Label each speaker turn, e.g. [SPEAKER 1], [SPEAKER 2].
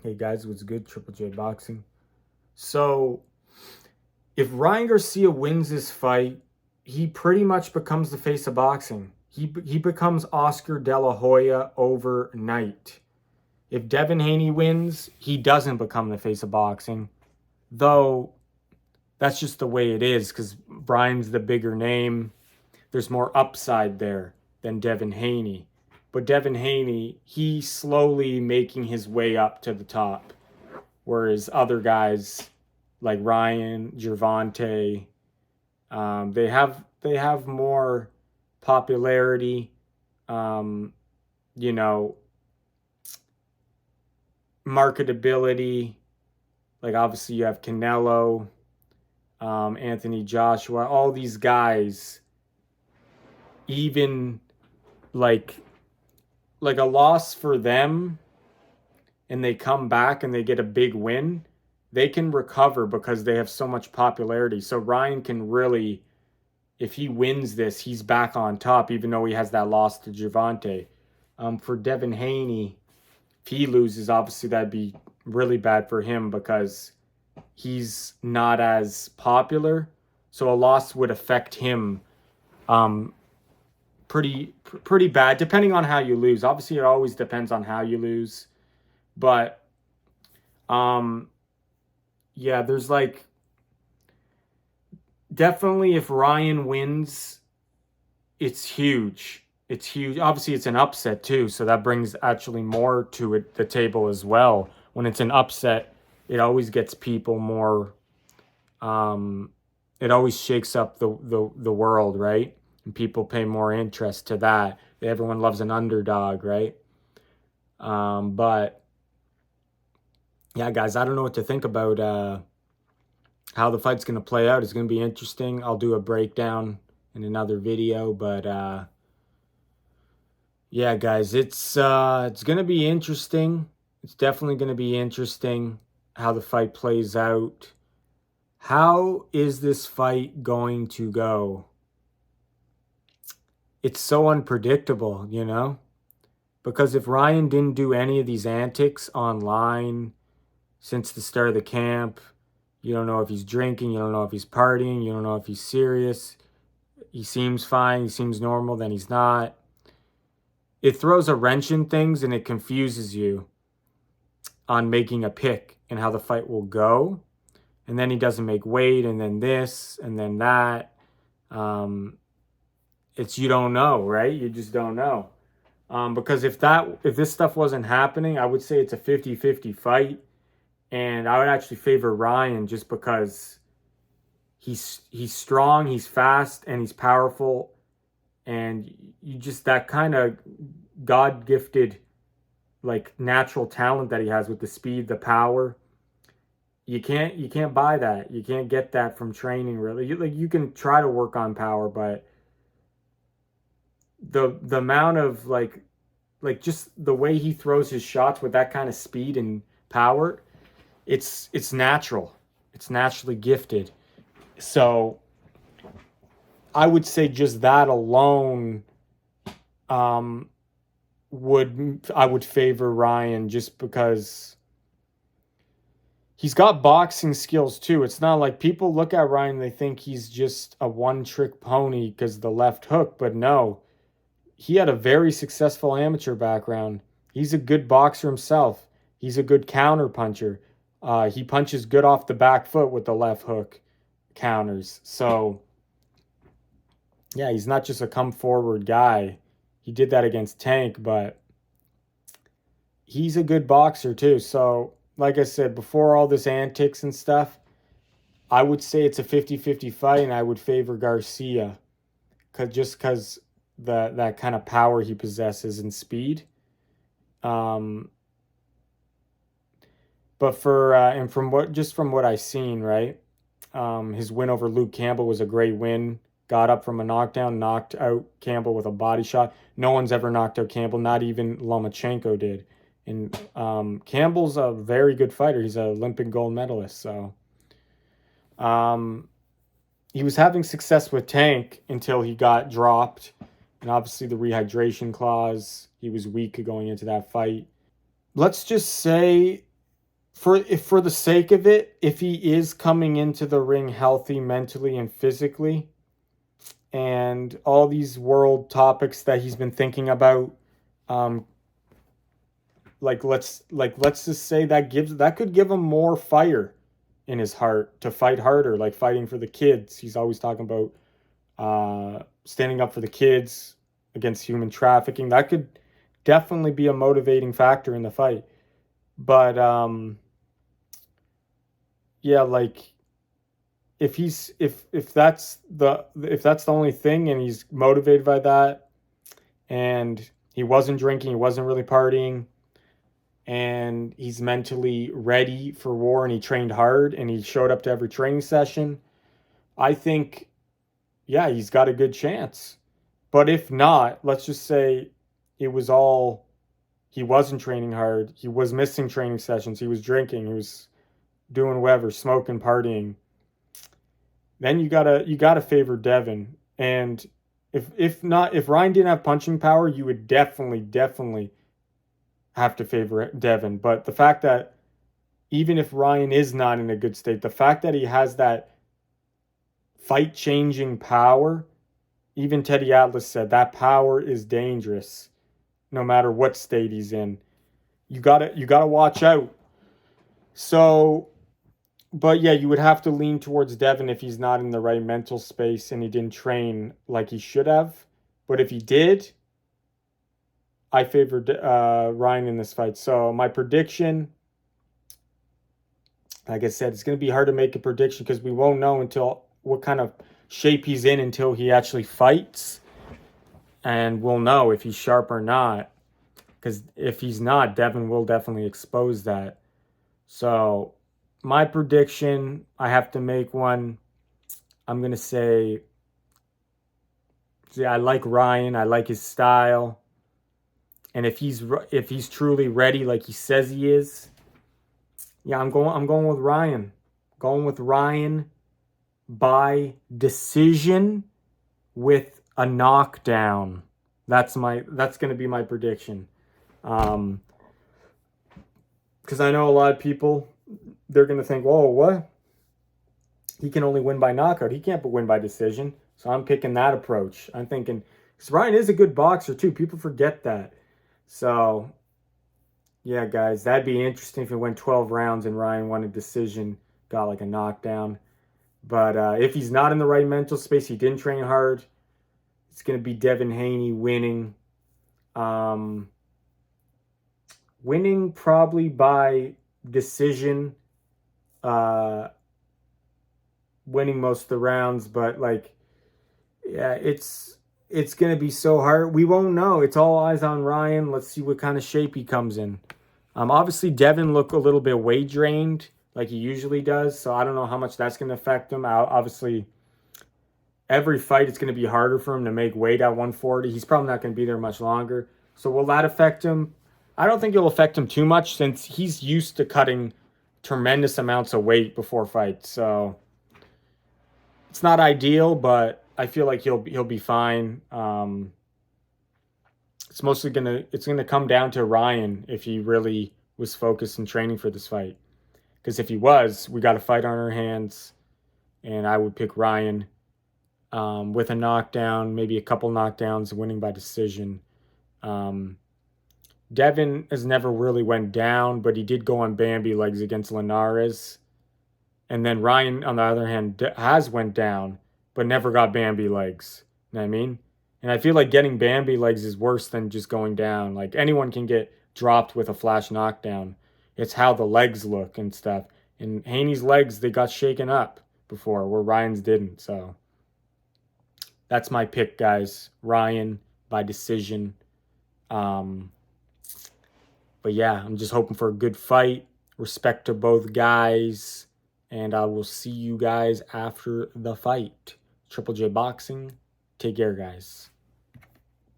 [SPEAKER 1] Hey guys, what's good? Triple J Boxing. So, if Ryan Garcia wins this fight, he pretty much becomes the face of boxing. He becomes Oscar De La Hoya overnight. If Devin Haney wins, he doesn't become the face of boxing. Though, that's just the way it is because Brian's the bigger name. There's more upside there than Devin Haney. But Devin Haney, he's slowly making his way up to the top. Whereas other guys like Ryan, Gervonta, they have more popularity, um, you know, marketability. Like obviously you have Canelo, Anthony Joshua, all these guys. Even like a loss for them, and they come back and they get a big win, they can recover because they have so much popularity. So Ryan can really, if he wins this, he's back on top, even though he has that loss to Gervonta. For Devin Haney, if he loses, obviously that'd be really bad for him because he's not as popular. So a loss would affect him pretty bad, depending on how you lose. Obviously, it always depends on how you lose. But yeah, there's like definitely if Ryan wins, it's huge. It's huge. Obviously, it's an upset too, so that brings actually more to it, the table as well. When it's an upset, it always gets people more. It always shakes up the world, right? And people pay more interest to that. Everyone loves an underdog, right? But yeah, guys, I don't know what to think about how the fight's going to play out. It's going to be interesting. I'll do a breakdown in another video, but yeah, guys, it's going to be interesting. It's definitely going to be interesting how the fight plays out. How is this fight going to go? It's so unpredictable, you know? Because if Ryan didn't do any of these antics online since the start of the camp, you don't know if he's drinking, you don't know if he's partying, you don't know if he's serious. He seems fine, he seems normal, then he's not. It throws a wrench in things and it confuses you on making a pick and how the fight will go. And then he doesn't make weight, and then this, and then that. It's you don't know, right? You just don't know. Because if this stuff wasn't happening, I would say it's a 50-50 fight. And I would actually favor Ryan just because he's strong, he's fast, and he's powerful. And you just, that kind of God-gifted, like, natural talent that he has with the speed, the power. You can't buy that. You can't get that from training, really. You can try to work on power, but the amount of like just the way he throws his shots with that kind of speed and power, it's natural. It's naturally gifted. So I would say just that alone I would favor Ryan just because he's got boxing skills too. It's not like people look at Ryan and they think he's just a one-trick pony because of the left hook, but no. He had a very successful amateur background. He's a good boxer himself. He's a good counter puncher. He punches good off the back foot with the left hook counters. So, yeah, he's not just a come-forward guy. He did that against Tank, but he's a good boxer too. So, like I said, before all this antics and stuff, I would say it's a 50-50 fight, and I would favor Garcia just because that kind of power he possesses and speed. But for and from what I've seen, right? His win over Luke Campbell was a great win. Got up from a knockdown, knocked out Campbell with a body shot. No one's ever knocked out Campbell, not even Lomachenko did. And Campbell's a very good fighter. He's an Olympic gold medalist. So he was having success with Tank until he got dropped. And obviously the rehydration clause, he was weak going into that fight. Let's just say for the sake of it, if he is coming into the ring healthy mentally and physically, and all these world topics that he's been thinking about, um, let's just say that could give him more fire in his heart to fight harder, like fighting for the kids. He's always talking about standing up for the kids against human trafficking. That could definitely be a motivating factor in the fight. But yeah, like if that's the only thing and he's motivated by that, and he wasn't drinking, he wasn't really partying, and he's mentally ready for war and he trained hard and he showed up to every training session, I think, yeah, he's got a good chance. But if not, let's just say it was all, he wasn't training hard, he was missing training sessions, he was drinking, he was doing whatever, smoking, partying, then you gotta favor Devin. And if not, if Ryan didn't have punching power, you would definitely have to favor Devin. But the fact that even if Ryan is not in a good state, the fact that he has that fight changing power, even Teddy Atlas said that power is dangerous no matter what state he's in. You gotta watch out. So, but yeah, you would have to lean towards Devin if he's not in the right mental space and he didn't train like he should have. But if he did, I favored Ryan in this fight. So my prediction, like I said, it's going to be hard to make a prediction because we won't know until what kind of shape he's in until he actually fights. And we'll know if he's sharp or not. Because if he's not, Devin will definitely expose that. So my prediction, I have to make one. I'm going to say, see, I like Ryan. I like his style. And if he's truly ready like he says he is, yeah, I'm going with Ryan. Going with Ryan by decision with a knockdown. That's going to be my prediction. Because I know a lot of people, they're going to think, "Whoa, what? He can only win by knockout. He can't win by decision." So I'm picking that approach. I'm thinking, because Ryan is a good boxer too. People forget that. So, yeah, guys, that'd be interesting if it went 12 rounds and Ryan won a decision, got like a knockdown. But if he's not in the right mental space, he didn't train hard, it's going to be Devin Haney winning. Winning probably by decision, winning most of the rounds. But, like, yeah, it's going to be so hard. We won't know. It's all eyes on Ryan. Let's see what kind of shape he comes in. Obviously, Devin looked a little bit weight drained like he usually does. So I don't know how much that's going to affect him. Obviously, every fight, it's going to be harder for him to make weight at 140. He's probably not going to be there much longer. So will that affect him? I don't think it'll affect him too much since he's used to cutting tremendous amounts of weight before fights. So it's not ideal, but I feel like he'll be fine. It's gonna come down to Ryan if he really was focused and training for this fight. Because if he was, we got a fight on our hands, and I would pick Ryan with a knockdown, maybe a couple knockdowns, winning by decision. Devin has never really went down, but he did go on Bambi legs against Linares. And then Ryan, on the other hand, has went down, but never got Bambi legs. You know what I mean? And I feel like getting Bambi legs is worse than just going down. Like, anyone can get dropped with a flash knockdown. It's how the legs look and stuff. And Haney's legs, they got shaken up before, where Ryan's didn't. So that's my pick, guys. Ryan by decision. But yeah, I'm just hoping for a good fight. Respect to both guys. And I will see you guys after the fight. Triple J Boxing. Take care, guys.